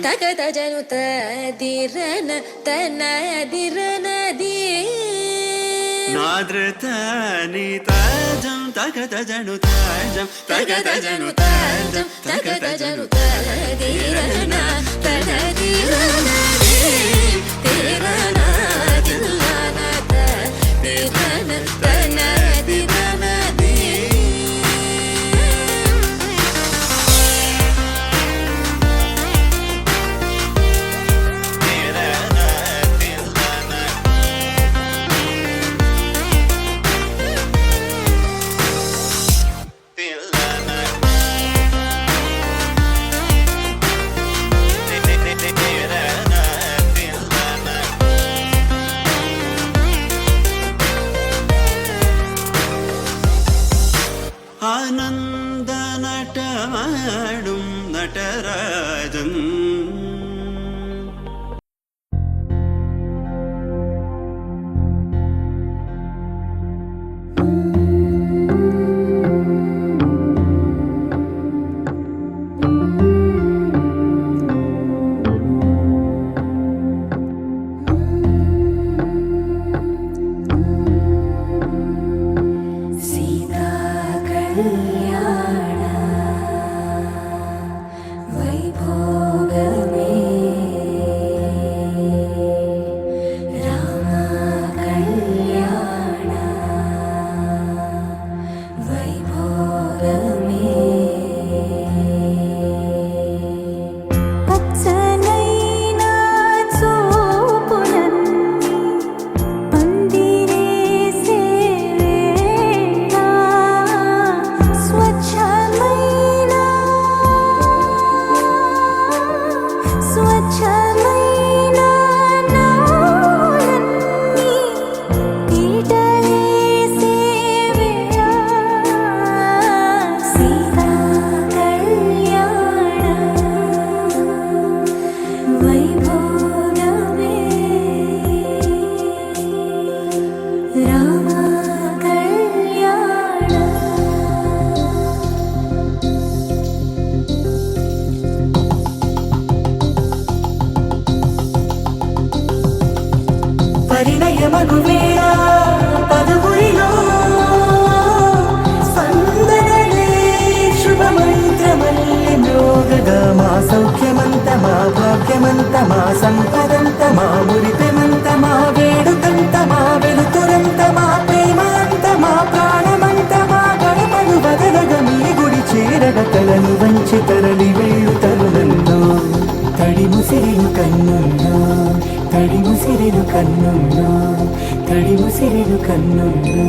తగదజను తదిరన తనదిరనది నాద్రతని తజం తగదజను తజం తగదజను తజం తగదజను తదిరన తనదిరనది తిరన దిల్లన తదిరన తనదిరనది ആനന്ദ നടമാടും നടരാജൻ పరిణయమగువేళ పదవురిలో స్పందనలే శుభమంత్రమల్లి మ్రోగగా మా సౌఖ్యమంత మా భాగ్యమంత మా సంపదంత మా మురిపెమంత మా వేడుకంత మా వెలుతురంత మా ప్రేమంత మా ప్రాణమంత మా గడపను బదలగ మీ గుడి చేరగ తలను వంచి తరలి వెళ్ళు తరుణంలో తడి ముసిరిలు కన్నుల్లో తడి ముసిరిలు కన్నుల్లో తడి ముసిరిలు కన్నుల్లో